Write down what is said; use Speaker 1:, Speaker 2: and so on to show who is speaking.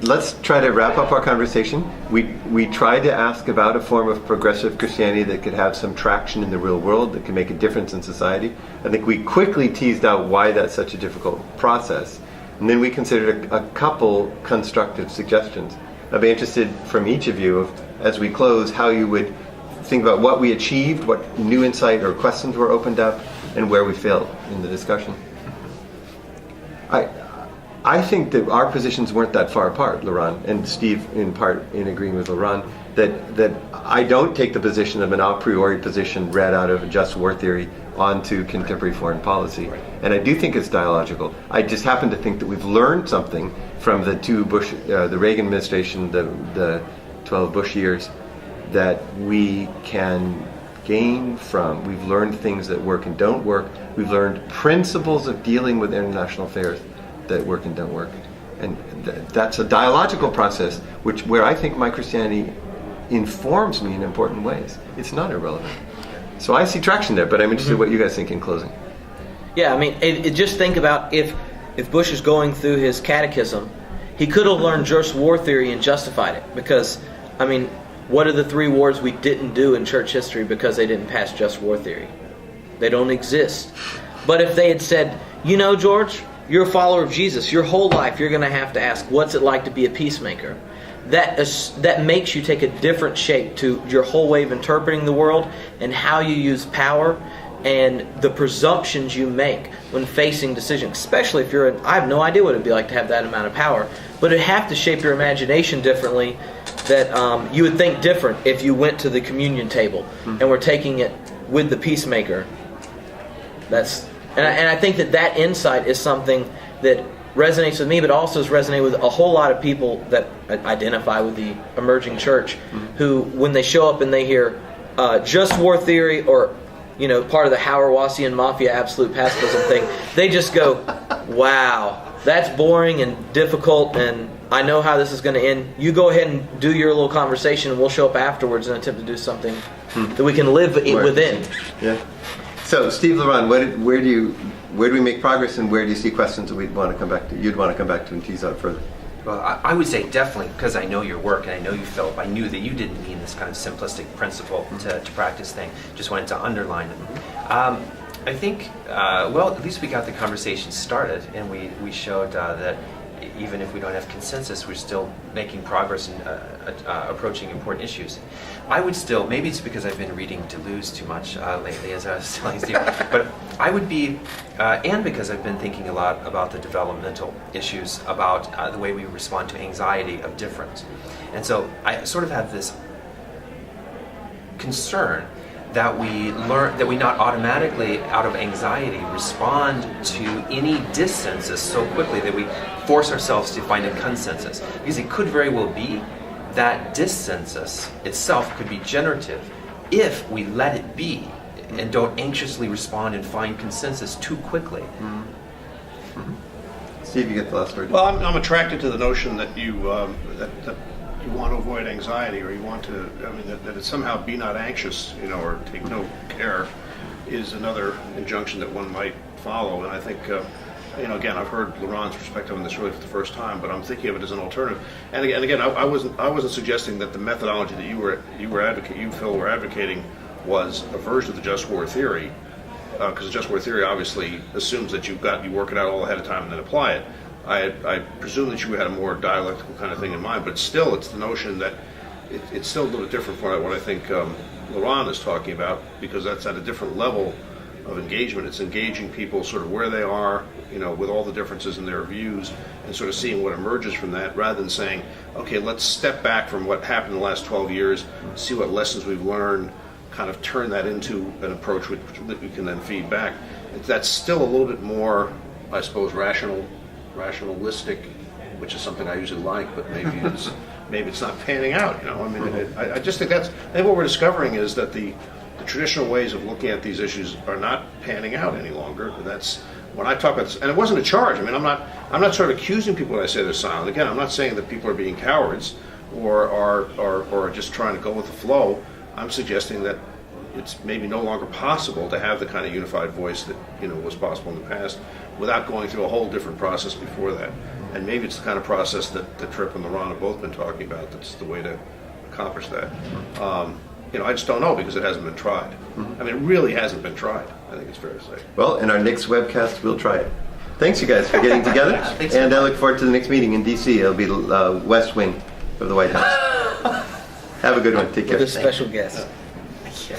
Speaker 1: let's try to wrap up our conversation. We tried to ask about a form of progressive Christianity that could have some traction in the real world, that could make a difference in society. I think we quickly teased out why that's such a difficult process. And then we considered a couple constructive suggestions. I'd be interested from each of you, as we close, how you would think about what we achieved, what new insight or questions were opened up, and where we failed in the discussion. I think that our positions weren't that far apart, Laurent, and Steve in part in agreeing with Laurent, that I don't take the position of an a priori position read out of just war theory onto contemporary foreign policy. And I do think it's dialogical. I just happen to think that we've learned something from the the Reagan administration, the 12 Bush years, that we can gain from. We've learned things that work and don't work. We've learned principles of dealing with international affairs that work and don't work. And that's a dialogical process where I think my Christianity informs me in important ways. It's not irrelevant. So I see traction there, but I'm interested in what you guys think in closing.
Speaker 2: Yeah, I mean, just think about if Bush is going through his catechism, he could have learned just war theory and justified it. Because, I mean, what are the 3 wars we didn't do in church history because they didn't pass just war theory? They don't exist. But if they had said, you know, George, you're a follower of Jesus. Your whole life you're going to have to ask, what's it like to be a peacemaker? That makes you take a different shape to your whole way of interpreting the world and how you use power and the presumptions you make when facing decisions. Especially if I have no idea what it'd be like to have that amount of power. But it'd have to shape your imagination differently, that you would think different if you went to the communion table and were taking it with the peacemaker. And I think that insight is something that resonates with me, but also has resonated with a whole lot of people that identify with the emerging church, who, when they show up and they hear just war theory or, part of the Hauerwasian Mafia absolute pacifism thing, they just go, wow, that's boring and difficult, and I know how this is going to end. You go ahead and do your little conversation, and we'll show up afterwards and attempt to do something that we can live within.
Speaker 1: Yeah. So, Steve, Laurent, where do we make progress, and where do you see questions that we'd want to come back to? You'd want to come back to and tease out further.
Speaker 3: Well, I would say definitely, because I know your work and I know you, Philip. I knew that you didn't mean this kind of simplistic principle to practice thing. Just wanted to underline it. I think, at least we got the conversation started, and we showed that even if we don't have consensus, we're still making progress in approaching important issues. I would still, maybe it's because I've been reading Deleuze too much lately, as I was telling Steve, but I would be, and because I've been thinking a lot about the developmental issues, about the way we respond to anxiety of difference. And so I sort of have this concern that we not automatically, out of anxiety, respond to any dissensus so quickly that we force ourselves to find a consensus. Because it could very well be that dissensus itself could be generative if we let it be and don't anxiously respond and find consensus too quickly.
Speaker 1: Steve, you get the last word.
Speaker 4: Well, I'm attracted to the notion that you you want to avoid anxiety, or you want to, that it somehow be not anxious, or take no care, is another injunction that one might follow. And I think, again, I've heard Laurent's perspective on this really for the first time, but I'm thinking of it as an alternative. And again, I wasn't suggesting that the methodology that you Phil, were advocating was a version of the just war theory, because the just war theory obviously assumes that you work it out all ahead of time and then apply it. I presume that you had a more dialectical kind of thing in mind, but still, it's the notion that it's still a little bit different from what I think Laurent is talking about, because that's at a different level of engagement. It's engaging people sort of where they are, with all the differences in their views, and sort of seeing what emerges from that, rather than saying, okay, let's step back from what happened in the last 12 years, see what lessons we've learned, kind of turn that into an approach that we can then feed back. That's still a little bit more, I suppose, rationalistic, which is something I usually like, but maybe it's not panning out. I just think I think what we're discovering is that the traditional ways of looking at these issues are not panning out any longer. That's when I talk about this, and it wasn't a charge. I'm not sort of accusing people when I say they're silent. Again, I'm not saying that people are being cowards or are just trying to go with the flow. I'm suggesting that it's maybe no longer possible to have the kind of unified voice that was possible in the past, without going through a whole different process before that. And maybe it's the kind of process that Tripp and Laurent have both been talking about. That's the way to accomplish that. I just don't know because it hasn't been tried. I mean, it really hasn't been tried. I think it's fair to say.
Speaker 1: Well, in our next webcast, we'll try it. Thanks, you guys, for getting together. And I look forward to the next meeting in D.C. It'll be West Wing of the White House. Have a good one. Take care.
Speaker 2: With a special guest.
Speaker 3: Yeah.